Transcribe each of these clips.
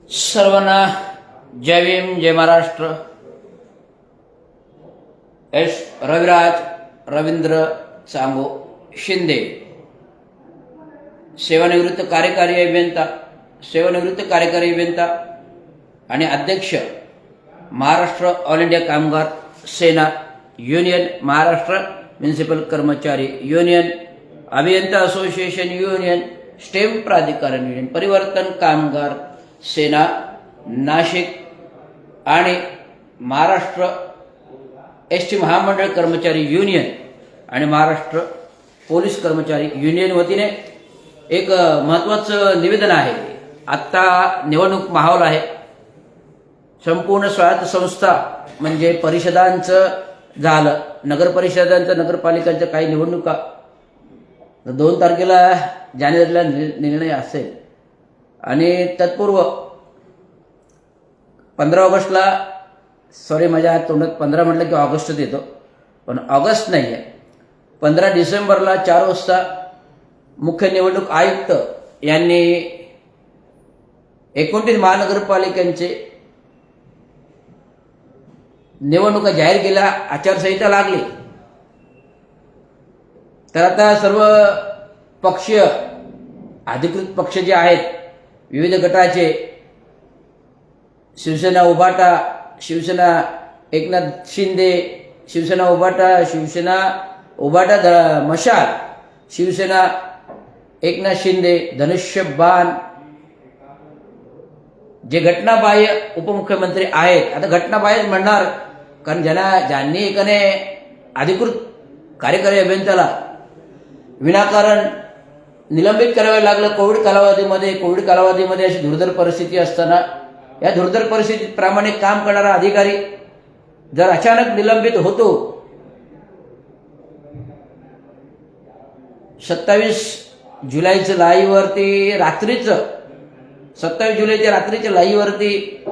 सर्वांना जय भीम जय महाराष्ट्र. एस रविराज रवींद्र सांगो शिंदे, सेवानिवृत्त कार्यकारी अभियंता आणि अध्यक्ष महाराष्ट्र ऑल इंडिया कामगार सेना युनियन, महाराष्ट्र म्युनिसिपल कर्मचारी युनियन, अभियंता असोसिएशन युनियन, स्टेम प्राधिकरण युनियन, परिवर्तन कामगार सेना नाशिक आणि महाराष्ट्र एसटी महामंडळ कर्मचारी युनियन आणि महाराष्ट्र पोलीस कर्मचारी युनियन वतीने एक महत्त्वाचं निवेदन आहे. आत्ता निवडणूक माहोल आहे. संपूर्ण स्वायत्त संस्था म्हणजे परिषदांचं झालं, नगर परिषदांचं, नगरपालिकांच्या काही निवडणुका 2 तारखेला जानेवारीला निर्णय असेल आणि तत्पूर्व 15 ऑगस्टला, सॉरी माझ्या तोंडात 15 म्हटलं की ऑगस्टच येतो, पण ऑगस्ट नाही आहे, 15 डिसेंबरला 4 वाजता मुख्य निवडणूक आयुक्त यांनी 29 महानगरपालिकांचे निवडणुका जाहीर केल्या. आचारसंहिता लागली तर आता सर्व पक्षीय अधिकृत पक्ष जे आहेत, विविध गटाचे, शिवसेना उभाटा, शिवसेना एकनाथ शिंदे, शिवसेना उभाटा मशाल, शिवसेना एकनाथ शिंदे, धनुष्यबाण, जे घटनाबाह्य उपमुख्यमंत्री आहेत. आता घटनाबाह्य म्हणणार कारण ज्यांनी एकाने अधिकृत कार्यकारी अभियंत्याला विनाकारण निलंबित करावे लागलं कोविड कालावधीमध्ये अशी दुर्धर परिस्थिती असताना, या दुर्धर परिस्थितीत प्रामाणिक काम करणारा अधिकारी जर अचानक निलंबित होतो, 27 जुलैच्या लाईव्हवरती रात्रीचं 27 जुलैच्या रात्रीच्या लाईव्हवरती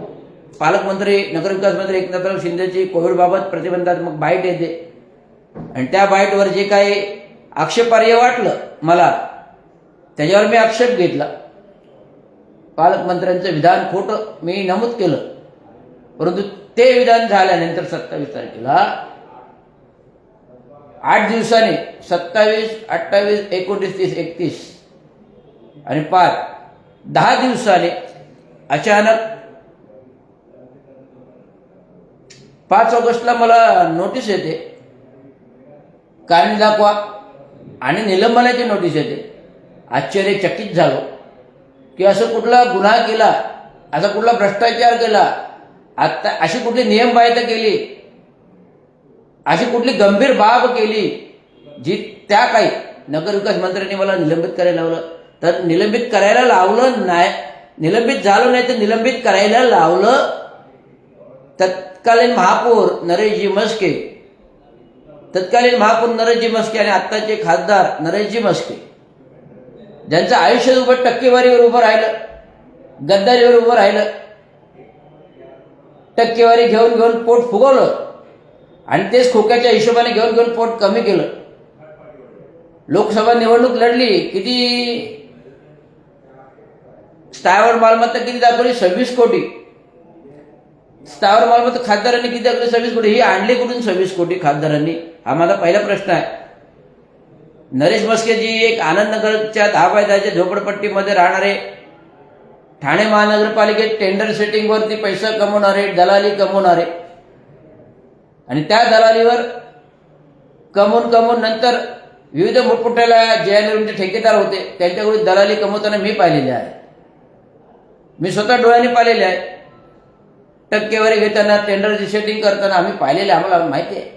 पालकमंत्री नगरविकास मंत्री एकनाथराव शिंदेची कोविडबाबत प्रतिबंधात्मक बाईट येते आणि त्या बाईटवर जे काही आक्षेपार्ह वाटलं मला, त्याच्यावर मी आक्षेप घेतला. पालकमंत्र्यांचं विधान खोटं मी नमूद केलं, परंतु ते विधान झाल्यानंतर 27 तारखेला 8 दिवसांनी 27, 28, 29, 30, 31 आणि 10 दिवसांनी अचानक 5 ऑगस्टला मला नोटीस येते, कारणे दाखवा आणि निलंबनाची नोटीस येते. आश्चर्यचकित झालो की असं कुठला गुन्हा केला, असा कुठला भ्रष्टाचार केला, आता अशी कुठली नियमबाह्यता केली, अशी कुठली गंभीर बाब केली जी त्या काही नगरविकास मंत्र्यांनी मला निलंबित करायला लावलं. तर निलंबित करायला लावलं नाही, निलंबित झालो नाही तर निलंबित करायला लावलं तत्कालीन महापौर नरेशजी म्हस्के आणि आत्ताचे खासदार नरेशजी म्हस्के, ज्यांचं आयुष्य उभं टक्केवारीवर उभं राहिलं, गद्दारीवर उभं राहिलं, टक्केवारी घेऊन पोट फुगवलं आणि तेच खोक्याच्या हिशोबाने घेऊन पोट कमी केलं. लोकसभा निवडणूक लढली, किती स्थावर मालमत्ता किती दाखवली? 26 कोटी. स्थावर मालमत्ता खासदारांनी किती दाखवली? 26 कोटी. ही आणली कुठून 26 कोटी खासदारांनी? हा माझा पहिला प्रश्न आहे. नरेश म्हस्केजी एक आनंदनगरच्या 10 बाय 10च्या झोपडपट्टीमध्ये राहणारे, ठाणे महानगरपालिकेत टेंडर सेटिंगवरती पैसा कमवणारे, दलाली कमवणारे आणि त्या दलालीवर कमवून नंतर विविध मोठमोठ्याला जे ठेकेदार होते त्यांच्याकडून दलाली कमवताना मी पाहिलेले आहे. मी स्वतः डोळ्यांनी पाहिलेले आहे. टक्केवारी घेताना, टेंडरची सेटिंग करताना आम्ही पाहिलेले, आम्हाला माहिती आहे.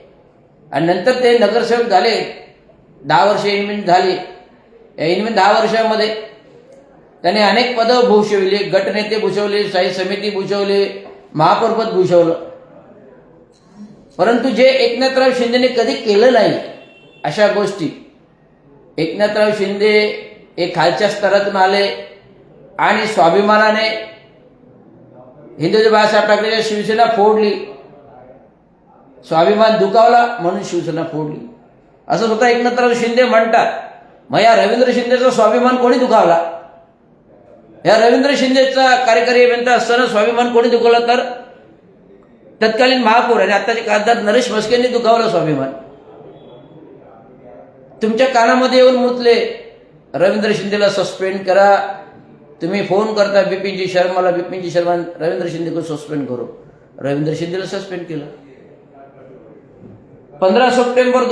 आणि नंतर ते नगरसेवक झाले, 10 वर्ष इनमिन झाली. या इनमिन 10 वर्षामध्ये त्याने अनेक पदं भूषविली, गटनेते भूषवले, स्थायी समिती भूषवले, महापौरपद भूषवलं. परंतु जे एकनाथराव शिंदेने कधी केलं नाही अशा गोष्टी. एकनाथराव शिंदे एक खालच्या स्तरातून आले आणि स्वाभिमानाने हिंदुत्व बाळासाहेब ठाकरेच्या शिवसेना फोडली, स्वाभिमान दुखावला म्हणून शिवसेना फोडली असं स्वतः एकनाथराव शिंदे म्हणतात. मग या रवींद्र शिंदेचा स्वाभिमान कोणी दुखावला? ह्या रवींद्र शिंदेचा कार्यकारी अभियंता असताना स्वाभिमान कोणी दुखावला तर तत्कालीन महापौर आणि आताचे खासदार नरेश म्हस्केंनी दुखावला स्वाभिमान. तुमच्या कानामध्ये येऊन मुतले रवींद्र शिंदेला सस्पेंड करा. तुम्ही फोन करता बिपिनजी शर्माला, बिपिनजी शर्मा रवींद्र शिंदे को सस्पेंड करो. रवींद्र शिंदेला सस्पेंड केलं. 15 सप्टेंबर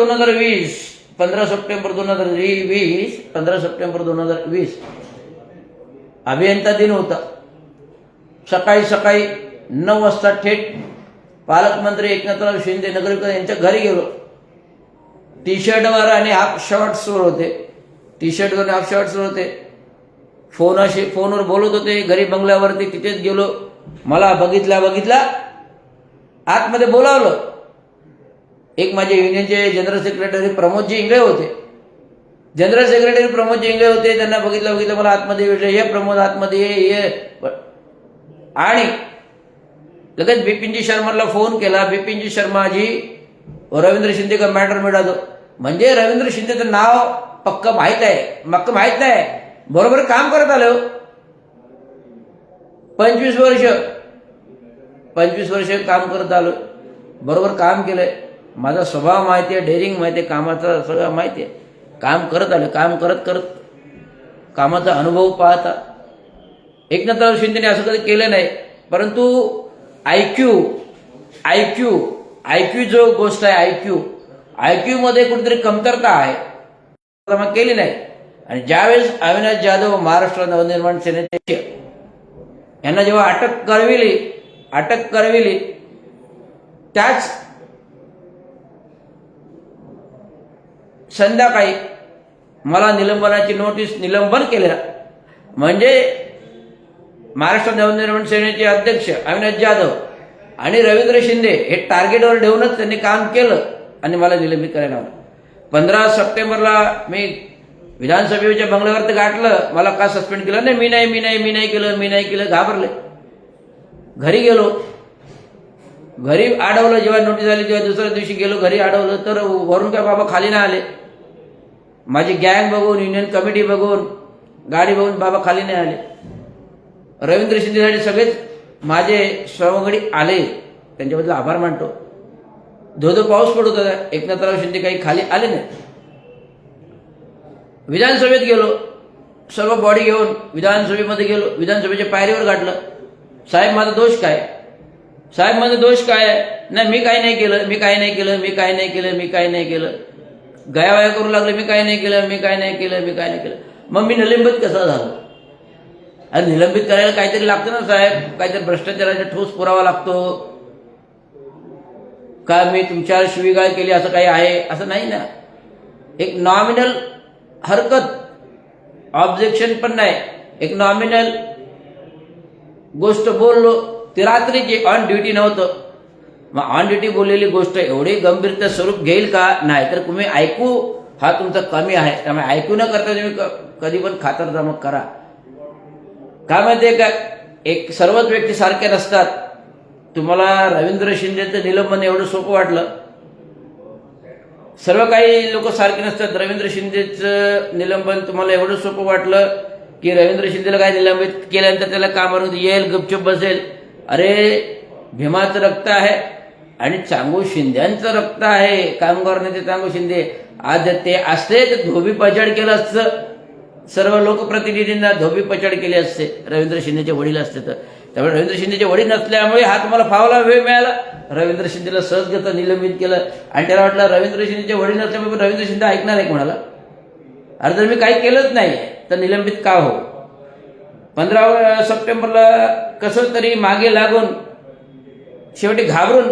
2020 अभियंता दिन होता. सकाळी 9 वाजता थेट पालकमंत्री एकनाथराव शिंदे नगरकर यांच्या घरी गेलो. टी शर्टवर आणि हाफ शॉर्ट्सवर होते. टी शर्टवर हाफ शॉर्ट्सवर होते. फोनवर बोलत होते. घरी बंगल्यावरती तिथेच गेलो. मला बघितला आतमध्ये बोलावलं. एक माझे युनियनचे जनरल सेक्रेटरी प्रमोदजी इंगळे होते. त्यांना बघितलं मला आतमध्ये विषय ये प्रमोद आतमध्ये ये. आणि लगेच बिपिनजी शर्माला फोन केला. बिपिनजी शर्माजी रवींद्र शिंदे का मॅटर मिळा दो. म्हणजे रवींद्र शिंदेचं नाव पक्क माहीत नाही. बरोबर काम करत आलं. 25 वर्ष काम करत आलो. बरोबर काम केलंय. माझा स्वभाव माहिती आहे, डेअरिंग माहिती आहे, कामाचा सगळं माहिती आहे. काम करत आलं. काम करत कामाचा अनुभव पाहता एकनाथराव शिंदेने असं कधी केलं नाही. परंतु आयक्यू जो गोष्ट आहे, आयक्यू मध्ये कुठेतरी कमतरता आहे, मग केली नाही. आणि ज्यावेळेस अविनाश जाधव महाराष्ट्र नवनिर्माण सेनेचे यांना जेव्हा अटक करविली त्याच संध्याकाळी मला निलंबनाची नोटीस निलंबन केलेला. म्हणजे महाराष्ट्र नवनिर्माण सेनेचे अध्यक्ष अविनाश जाधव आणि रवींद्र शिंदे हे टार्गेटवर ठेवूनच त्यांनी काम केलं आणि मला निलंबित करायला लावलं. 15 सप्टेंबरला मी विधानसभेच्या बंगल्यावरती गाठलं. मला का सस्पेंड केलं? नाही मी नाही केलं. घाबरले. घरी गेलो. घरी अडवलं. जेव्हा नोटीस आली तेव्हा दुसऱ्या दिवशी गेलो. घरी अडवलं तर वरून काय बाबा खाली नाही आले. माझी गँग बघून, युनियन कमिटी बघून, गाडी बघून बाबा खाली नाही आले. रवींद्र शिंदेसाठी सगळेच माझे सहयोगी आले. त्यांच्याबद्दल आभार मानतो. धोधो पाऊस पडत होता. एकनाथराव शिंदे काही खाली आले नाही. विधानसभेत गेलो. सर्व बॉडी घेऊन विधानसभेमध्ये गेलो. विधानसभेच्या पायरीवर गाठलं. साहेब माझा दोष काय? नाही मी काही नाही केलं. गयावया करू लागले. मी काही नाही केलं. मग मी निलंबित कसा झालो? आणि निलंबित करायला काहीतरी लागतं ना साहेब. काहीतरी भ्रष्टाचाराचा ठोस पुरावा लागतो का? मी तुमच्यावर शिवीगाळ केली असं काही आहे असं नाही ना. एक नॉमिनल हरकत, ऑब्जेक्शन पण नाही, एक नॉमिनल गोष्ट बोललो. ती रात्रीची ऑन ड्युटी नव्हतं. मग ऑन ड्युटी बोललेली गोष्ट एवढी गंभीरता स्वरूप घेईल का? नाही. तर तुम्ही ऐकू हा तुमचा कमी आहे. त्यामुळे ऐकू न करता तुम्ही कधी पण खातरजमा करा. काय माहितीये का, एक सर्वच व्यक्ती सारखे नसतात. तुम्हाला रवींद्र शिंदेचं निलंबन एवढं सोपं वाटलं. सर्व काही लोक सारखे नसतात. रवींद्र शिंदेचं निलंबन तुम्हाला एवढं सोपं वाटलं की रवींद्र शिंदेला काय निलंबित केल्यानंतर त्याला कामावरून येईल, गपचूप बसेल. अरे भीमाचं रक्त आहे आणि चांगू शिंद्यांचं रक्त आहे. कामगार नेते चांगू शिंदे आज ते असते तर धोबी पछाड केलं असतं. सर्व लोकप्रतिनिधींना धोबी पछाड केली असते रवींद्र शिंदेचे वडील असते तर. त्यामुळे रवींद्र शिंदेचे वडील नसल्यामुळे हा तुम्हाला फावला वेळ मिळाला. रवींद्र शिंदेला सहजगत निलंबित केलं आणि त्याला वाटलं रवींद्र शिंदेचे वडील नसल्यामुळे रवींद्र शिंदे ऐकणार आहे कोणाला? अरे जर मी काही केलंच नाही तर निलंबित का हो? 15 सप्टेंबरला कसं तरी मागे लागून शेवटी घाबरून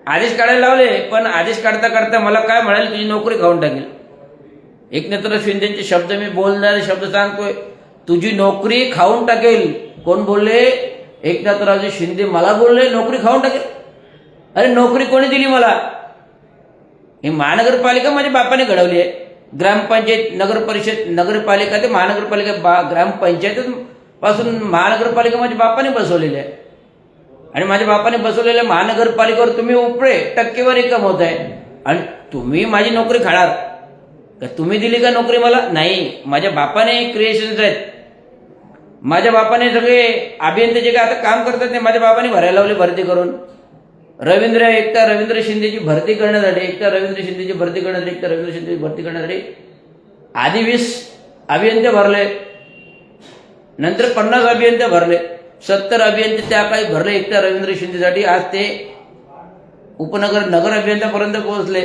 आदेश काढायला लावले. पण आदेश काढता काढता मला काय म्हणाले, तुझी नोकरी खाऊन टाकेल. एकनाथराव शिंदेचे शब्द मी बोलणारे शब्द सांगतोय. तुझी नोकरी खाऊन टाकेल. कोण बोलले? एकनाथरावजी शिंदे मला बोलले नोकरी खाऊन टाकेल. अरे नोकरी कोणी दिली मला? ही महानगरपालिका माझ्या बापाने घडवली आहे. ग्रामपंचायत, नगरपालिका ते महानगरपालिका, ग्रामपंचायत पासून महानगरपालिका माझ्या बापाने बसवलेली आहे. आणि माझ्या बापाने बसवलेल्या महानगरपालिकेवर तुम्ही उपळे टक्केवारी कमवत आहे आणि तुम्ही माझी नोकरी खाणार का? तुम्ही दिली का नोकरी मला? नाही. माझ्या बापाने क्रिएशन्स आहेत. माझ्या बापाने सगळे अभियंते जे काय आता काम करतात ते माझ्या बाबाने भरायला लावले भरती करून. एकटा रवींद्र शिंदेची भरती करण्यासाठी रवींद्र शिंदेची भरती करण्यासाठी आधी 20 अभियंते भरले, नंतर 50 अभियंते भरले, 70 अभियंते त्या काळी भरले एकट्या रवींद्र शिंदेसाठी. आज ते नगर अभियंत्यापर्यंत पोहोचले.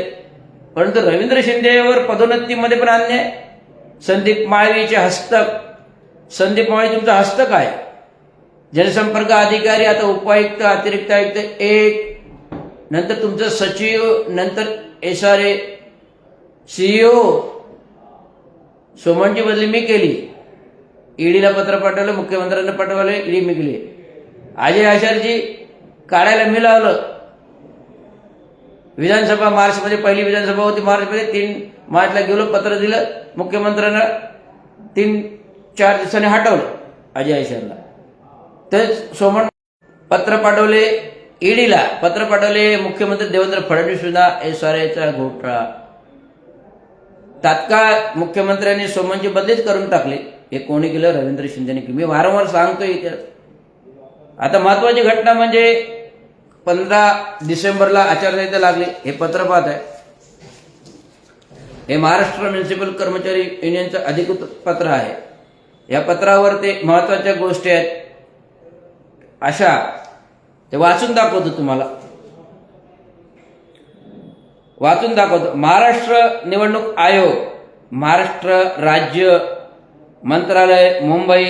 परंतु रवींद्र शिंदेवर पदोन्नतीमध्ये पण अन्याय. संदीप माळवीचे हस्तक, संदीप माळवी तुमचा हस्तक आहे, जनसंपर्क अधिकारी, आता उपायुक्त, अतिरिक्त आयुक्त 1, नंतर तुमचं सचिव, नंतर SRA, CEO. सोमनची बदली मी केली, ईडीला पत्र पाठवलं, मुख्यमंत्र्यांना पाठवलं, ईडी मी केली. अजय आचार्यजी काढायला मी लावलं. विधानसभा मार्चमध्ये पहिली विधानसभा होती, मार्चमध्ये 3 मार्चला गेलो, पत्र दिलं मुख्यमंत्र्यांना, 3-4 दिवसांनी हटवलं अजय आचार्यला. तर सोमन पत्र पाठवले ईडीला, पत्र पाठवले मुख्यमंत्री देवेंद्र फडणवीसला. SRAचा घोटाळा, तात्काळ मुख्यमंत्र्यांनी सोमनची बदलीच करून टाकली. हे कोणी केलं? रवींद्र शिंदेने केलं. मी वारंवार सांगतोय इतिहास. आता महत्वाची घटना म्हणजे 15 डिसेंबरला आचारसंहिता लागली. हे पत्र पाहत आहे, हे महाराष्ट्र म्युनिसिपल कर्मचारी युनियनचं अधिकृत पत्र आहे. या पत्रावर ते महत्वाच्या गोष्टी आहेत अशा ते वाचून दाखवतो तुम्हाला, महाराष्ट्र निवडणूक आयोग, महाराष्ट्र राज्य मंत्रालय, मुंबई.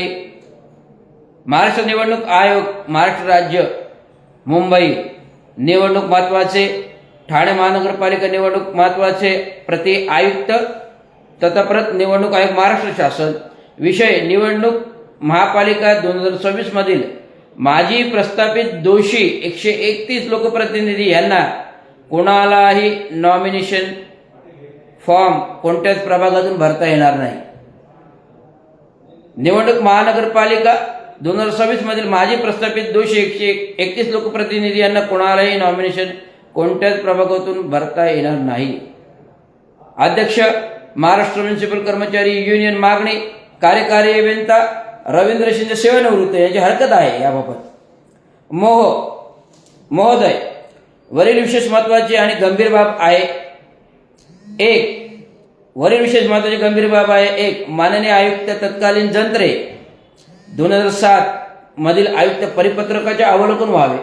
महाराष्ट्र निवडणूक आयोग, महाराष्ट्र राज्य, मुंबई. निवडणूक महत्वाचे, ठाणे महानगरपालिका निवडणूक महत्वाचे, प्रति आयुक्त, तत्प्रत निवडणूक आयोग महाराष्ट्र शासन. विषय निवडणूक महापालिका 2024 मधील माजी प्रस्थापित दोषी 131 लोकप्रतिनिधी यांना कोणालाही नॉमिनेशन फॉर्म कोणत्याच प्रभागातून भरता येणार नाही. निवडणूक महानगरपालिका 2026 मधील माजी प्रस्थापित दोषी 131 लोकप्रतिनिधी यांना कोणालाही नॉमिनेशन कोणत्याच प्रभागातून भरता येणार नाही. अध्यक्ष महाराष्ट्र म्युनिसिपल कर्मचारी युनियन मागणी, कार्यकारी अभियंता रवींद्र शिंदे सेवानिवृत्त यांची हरकत आहे याबाबत. महोदय, वरील विशेष महत्वाची आणि गंभीर बाब आहे. 1 माननीय आयुक्त तत्कालीन जंत्रे 2007 मधील आयुक्त परिपत्रकाचे अवलोकन व्हावे.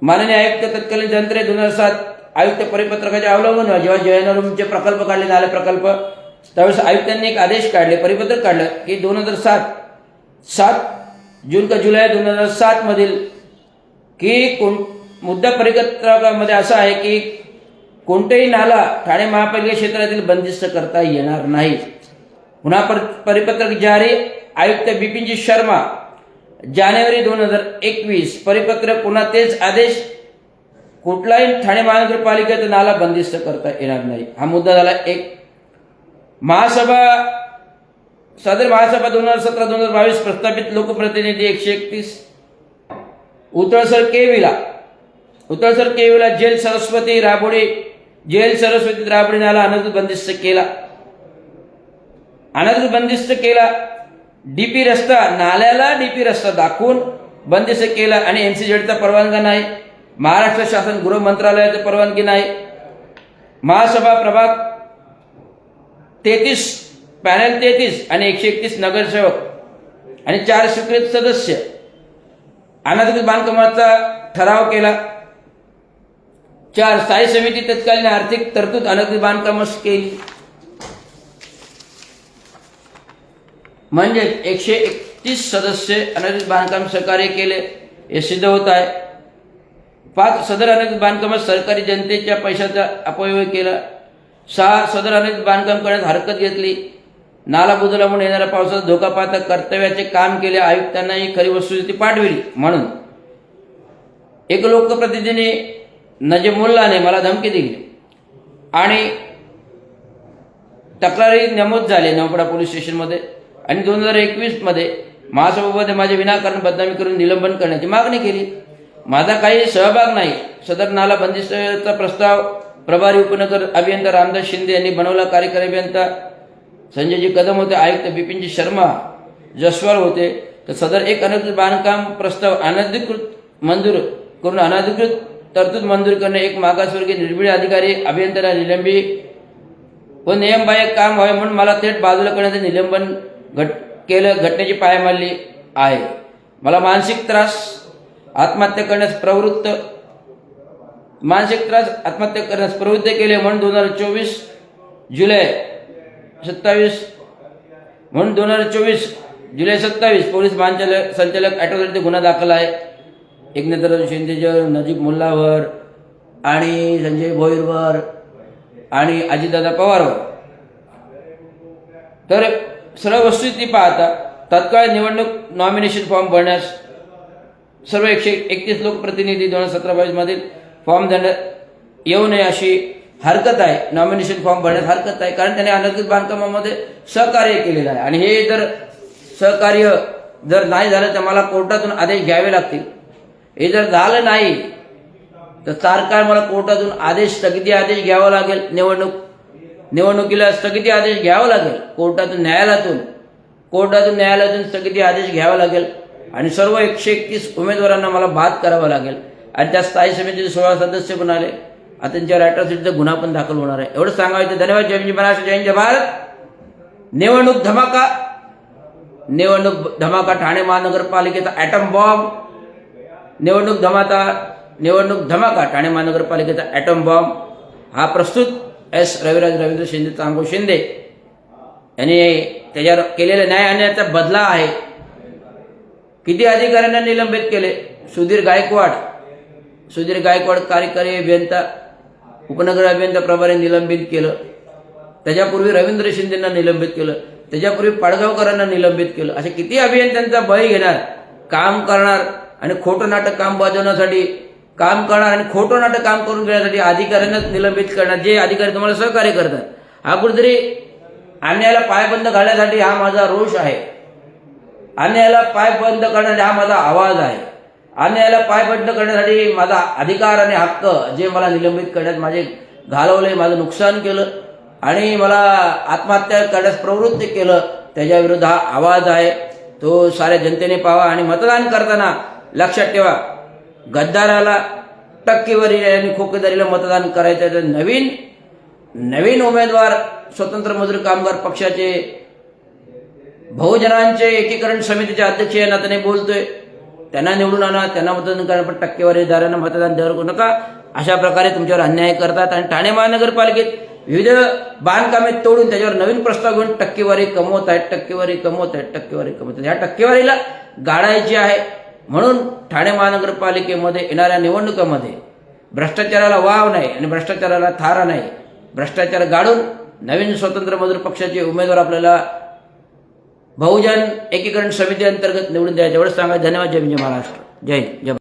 माननीय आयुक्त तत्कालीन जंत्रे 2007 आयुक्त परिपत्रकाचे अवलोकन व्हावे. जेव्हा जयनरूमचे प्रकल्प काढले, नाले प्रकल्प, त्यावेळेस आयुक्तांनी एक आदेश काढले, परिपत्रक काढलं की 7 जून का जुलै 2007 मधील की मुद्दा परिपत्रकामध्ये असा आहे की कोणतेही नाला ठाणे महापालिका क्षेत्रातील बंदिस्त करता येणार नाही. पुन्हा परिपत्रक जारी, आयुक्त बिपिनजी शर्मा, जानेवारी 2021. परिपत्रक पुन्हा तेच आदेश, कुठलाही ठाणे महानगरपालिकेचा नाला बंदिस्त करता येणार नाही. हा मुद्दा झाला. सदर महासभा 2017-2022 प्रस्थापित लोकप्रतिनिधी 131. उतळसर केविला जेल सरस्वती राबोडी नाला अनधिकृत बंदिस्त केला. डीपी रस्ता, नाल्याला डीपी रस्ता दाखवून बंदिस्त केला आणि MCZचा परवानगी नाही. महाराष्ट्र शासन गृह मंत्रालयाची परवानगी नाही. महासभा प्रभाग 33 पॅनल 33 आणि 131 नगरसेवक आणि 4 स्वीकृत सदस्य. अनधिकृत बांधकामाचा ठराव केला. 4 स्थायी समिती तत्कालीन आर्थिक तरतूद अनधिकृत बांधकामास केली. म्हणजे 131 सदस्य अनधिकृत बांधकाम सहकार्य केले हे सिद्ध होत आहे. 5 सदर अनधिकृत बांधकामात सरकारी जनतेच्या पैशाचा अपव्यय केला. 6 सदर अनधिकृत बांधकाम करण्यास हरकत घेतली. नाला बुजवल्यामुळे येणाऱ्या पावसाचा धोका पाहता कर्तव्याचे काम केले. आयुक्तांना ही खरी वस्तुस्थिती पाठविली म्हणून एक लोकप्रतिनिधीने नजमुल्लाने मला धमकी दिली आणि तक्रारी नमूद झाले नवपडा पोलीस स्टेशनमध्ये आणि 2021 मध्ये महासभेमध्ये माझे विनाकारण बदनामी करून निलंबन करण्याची मागणी केली. माझा काही सहभाग नाही. सदर नाला बंदिस्ताचा प्रस्ताव प्रभारी उपनगर अभियंता रामदास शिंदे यांनी बनवला. कार्यकारी अभियंता संजयजी कदम होते. आयुक्त बिपिनजी शर्मा जसवाल होते. तर सदर एक अनधिकृत बांधकाम प्रस्ताव अनधिकृत मंजूर करून अनधिकृत तरतूद मंजूर करणे, एक मागासवर्गीय निर्भीड अधिकारी अभियंत्याला निलंबित व नियमबाह्य काम व्हावे म्हणून मला थेट बाजूला करण्याचे निलंबन केलं, घटनेची पायमल्ली आहे. मला मानसिक त्रास आत्महत्या करण्यास प्रवृत्त केले म्हणून 2024 जुलै 27 पोलीस संचालक ॲटोसाठी गुन्हा दाखल आहे. एकनाथराव शिंदेवर, नजीब मुल्लावर आणि संजय भोईरवर आणि अजितदादा पवारवर. तर सर्व वस्तुस्थिती पाहता तत्काळ निवडणूक नॉमिनेशन फॉर्म भरण्यास सर्व 131 लोकप्रतिनिधी 2017-22 मधील फॉर्म देण्यात येऊ नये अशी हरकत आहे. नॉमिनेशन फॉर्म भरण्यास हरकत आहे, कारण त्याने अनधिकृत बांधकामामध्ये सहकार्य केलेलं आहे. आणि हे जर सहकार्य जर नाही झालं तर मला कोर्टातून आदेश घ्यावे लागतील. हे जर झालं नाही तर तात्काळ मला कोर्टातून स्थगिती आदेश घ्यावा लागेल. निवडणुकीला स्थगिती आदेश घ्यावा लागेल. कोर्टातून न्यायालयातून स्थगिती आदेश घ्यावा लागेल आणि सर्व 131 उमेदवारांना मला बाद करावा लागेल. आणि त्या स्थायी समितीचे 16 सदस्य पण आले. आता त्यांच्यावर ॲट्रॉसिटीचा गुन्हा पण दाखल होणार आहे. एवढं सांगायचं. धन्यवाद. जय हिंद, महाराष्ट्र, जय हिंद, जय भारत. निवडणूक धमाका ठाणे महानगरपालिकेचा ॲटम बॉम्ब. निवडणूक धमाका ठाणे महानगरपालिकेचा ॲटम बॉम्ब हा प्रस्तुत रविराज रवींद्र शिंदे चांगो शिंदे यांनी त्याच्यावर केलेल्या न्याय अन्यायाचा बदला आहे. किती अधिकाऱ्यांना निलंबित केले? सुधीर गायकवाड कार्यकारी अभियंता, उपनगर अभियंता प्रभारी निलंबित केलं. त्याच्यापूर्वी रवींद्र शिंदेंना निलंबित केलं. त्याच्यापूर्वी पाडगावकरांना निलंबित केलं. असे किती अभियंत्यांचा बळी घेणार, काम करणार आणि खोटं नाटक काम वाजवण्यासाठी काम करणार आणि खोटं नाटक काम करून घेण्यासाठी अधिकाऱ्यांनाच निलंबित करणार, जे अधिकारी तुम्हाला सहकार्य करतात. हा कुठेतरी अन्यायाला पायबंद घालण्यासाठी हा माझा रोष आहे. अन्यायाला पायबंद करण्यासाठी हा माझा आवाज आहे. अन्यायाला पायबंद करण्यासाठी माझा अधिकार आणि हक्क जे मला निलंबित करण्यात माझे घालवले, माझं नुकसान केलं आणि मला आत्महत्या करण्यास प्रवृत्त केलं, त्याच्याविरुद्ध हा आवाज आहे. तो साऱ्या जनतेने पाहावा. आणि मतदान करताना लक्षात ठेवा, गद्दाराला टक्केवारी आणि खोकेदारीला मतदान करायचं आहे. तर नवीन उमेदवार स्वतंत्र मजूर कामगार पक्षाचे बहुजनांचे एकीकरण समितीचे अध्यक्ष या नात्याने बोलतोय. त्यांना निवडून आणा, त्यांना मतदान करा, पण टक्केवारीदारांना मतदान देऊ नका. अशा प्रकारे तुमच्यावर अन्याय करतात. आणि ठाणे महानगरपालिकेत विविध बांधकामे तोडून त्याच्यावर नवीन प्रस्ताव घेऊन टक्केवारी कमवत आहेत. ह्या टक्केवारीला गाडायची आहे. म्हणून ठाणे महानगरपालिकेमध्ये येणाऱ्या निवडणुकांमध्ये भ्रष्टाचाराला वाव नाही आणि भ्रष्टाचाराला थारा नाही. भ्रष्टाचार गाडून नवीन स्वतंत्र मजूर पक्षाचे उमेदवार आपल्याला बहुजन एकीकरण समिती अंतर्गत निवडून द्यायचे. एवढंच सांगा. धन्यवाद. जय हिंद, महाराष्ट्र. जय हिंद, जय.